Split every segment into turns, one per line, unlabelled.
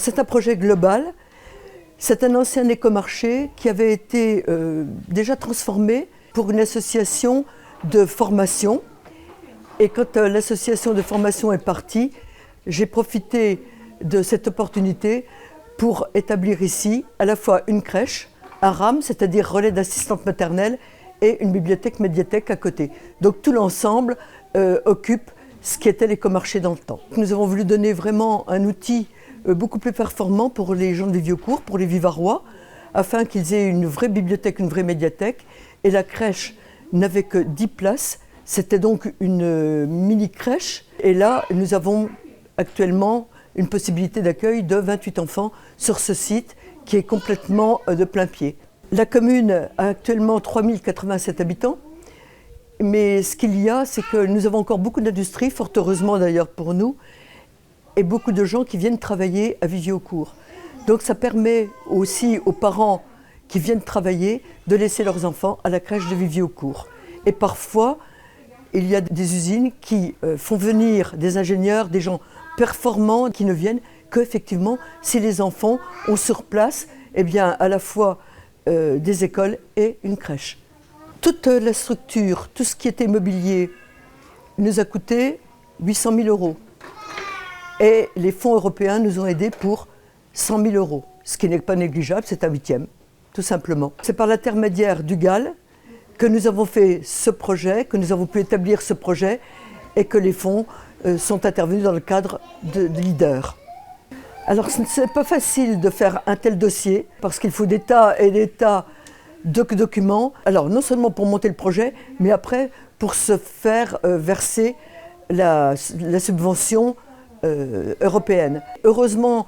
C'est un projet global. C'est un ancien écomarché qui avait été déjà transformé pour une association de formation. Et quand l'association de formation est partie, j'ai profité de cette opportunité pour établir ici à la fois une crèche, un RAM, c'est-à-dire relais d'assistante maternelle, et une bibliothèque-médiathèque à côté. Donc tout l'ensemble occupe ce qui était l'écomarché dans le temps. Nous avons voulu donner vraiment un outil beaucoup plus performant pour les gens de Viviocourt, pour les Vivarois, afin qu'ils aient une vraie bibliothèque, une vraie médiathèque. Et la crèche n'avait que 10 places, c'était donc une mini-crèche. Et là, nous avons actuellement une possibilité d'accueil de 28 enfants sur ce site qui est complètement de plein pied. La commune a actuellement 3087 habitants, mais ce qu'il y a, c'est que nous avons encore beaucoup d'industries, fort heureusement d'ailleurs pour nous, et beaucoup de gens qui viennent travailler à Viviocourt. Donc ça permet aussi aux parents qui viennent travailler de laisser leurs enfants à la crèche de Viviocourt. Et parfois, il y a des usines qui font venir des ingénieurs, des gens performants qui ne viennent qu'effectivement si les enfants ont sur place eh bien, à la fois des écoles et une crèche. Toute la structure, tout ce qui était mobilier, nous a coûté 800 000 €. Et les fonds européens nous ont aidés pour 100 000 €, ce qui n'est pas négligeable, c'est un huitième, tout simplement. C'est par l'intermédiaire du GAL que nous avons fait ce projet, que nous avons pu établir ce projet et que les fonds sont intervenus dans le cadre de Leader. Alors ce n'est pas facile de faire un tel dossier parce qu'il faut des tas et des tas de documents. Alors non seulement pour monter le projet, mais après pour se faire verser la subvention européenne. Heureusement,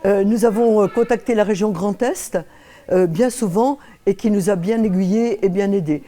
nous avons contacté la région Grand Est bien souvent et qui nous a bien aiguillés et bien aidés.